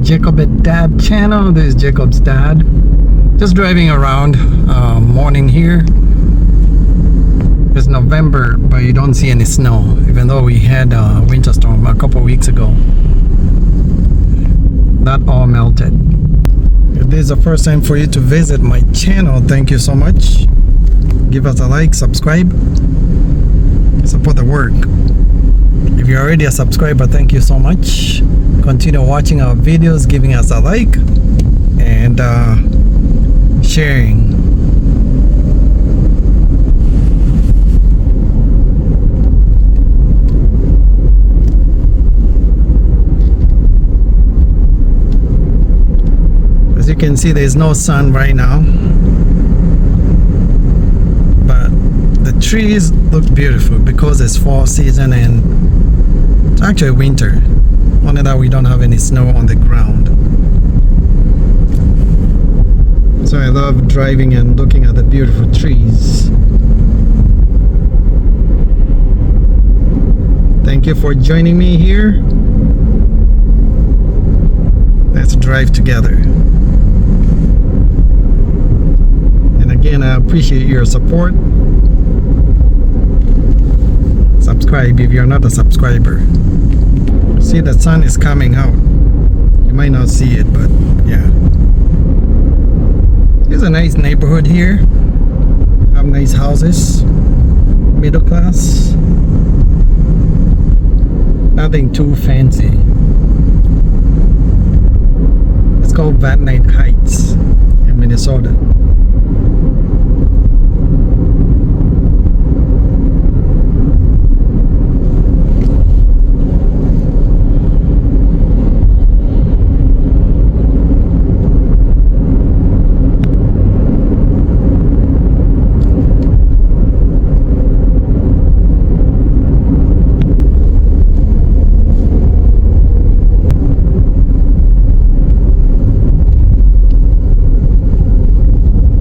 JACOBandDAD channel. This is Jacob's dad. Just driving around, morning here. It's November, but you don't see any snow, even though we had a winter storm a couple weeks ago. That all melted. If this is the first time for you to visit my channel, thank you so much. Give us a like, subscribe, support the work. If you're already a subscriber, thank you so much. Continue watching our videos, giving us a like, and sharing. As you can see, there's no sun right now, but the trees look beautiful because it's fall season and it's actually winter. Only that we don't have any snow on the ground. So I love driving and looking at the beautiful trees. Thank you for joining me here. Let's drive together. And again, I appreciate your support. Subscribe if you're not a subscriber. See, the sun is coming out. You might not see it, but yeah. It's a nice neighborhood here. Have nice houses. Middle class. Nothing too fancy. It's called Van Nuys Heights in Minnesota.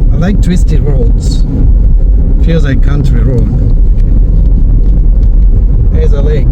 I like twisty roads. Feels like country road. There's a lake.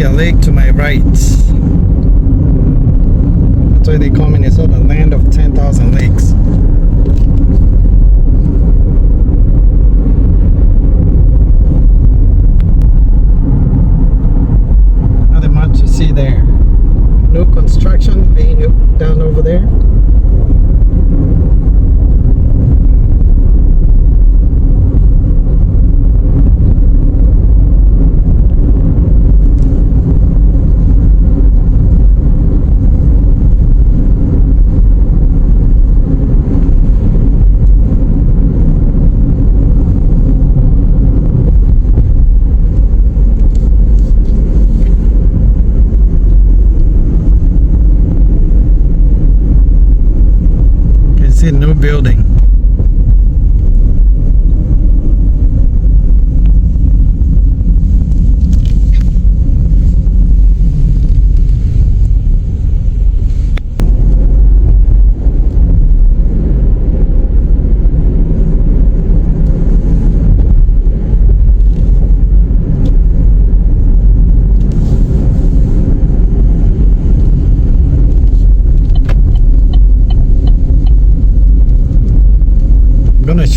A lake to my right. That's why they call Minnesota the land of 10,000 lakes. Nothing much to see there. No construction being done over there. See, new building.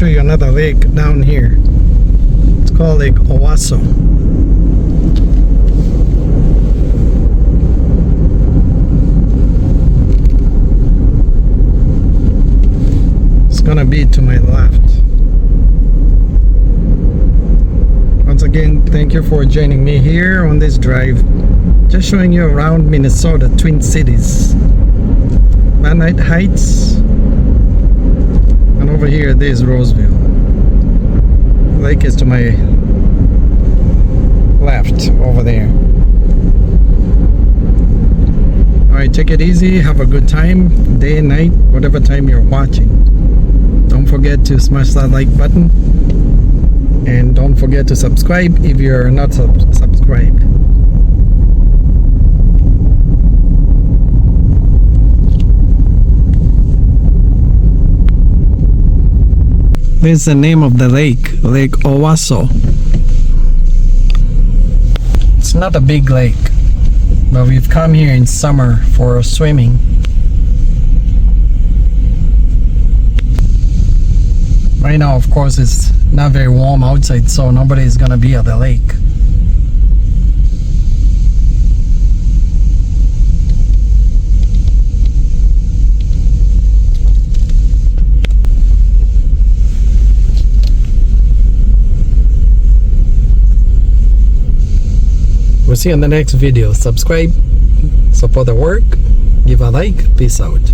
show you another lake down here. It's called Lake Owasso. It's gonna be to my left. Once again, thank you for joining me here on this drive. Just showing you around Minnesota, Twin Cities, Van Nuys Heights, and over here there's Roseville. The lake is to my left over there. Alright, take it easy, have a good time, day and night, whatever time you're watching. Don't forget to smash that like button, and don't forget to subscribe if you're not subscribed. This is the name of the lake, Lake Owasso. It's not a big lake, but we've come here in summer for swimming. Right now, of course, it's not very warm outside, so nobody is gonna be at the lake. We'll see you in the next video. Subscribe, support the work, give a like, peace out.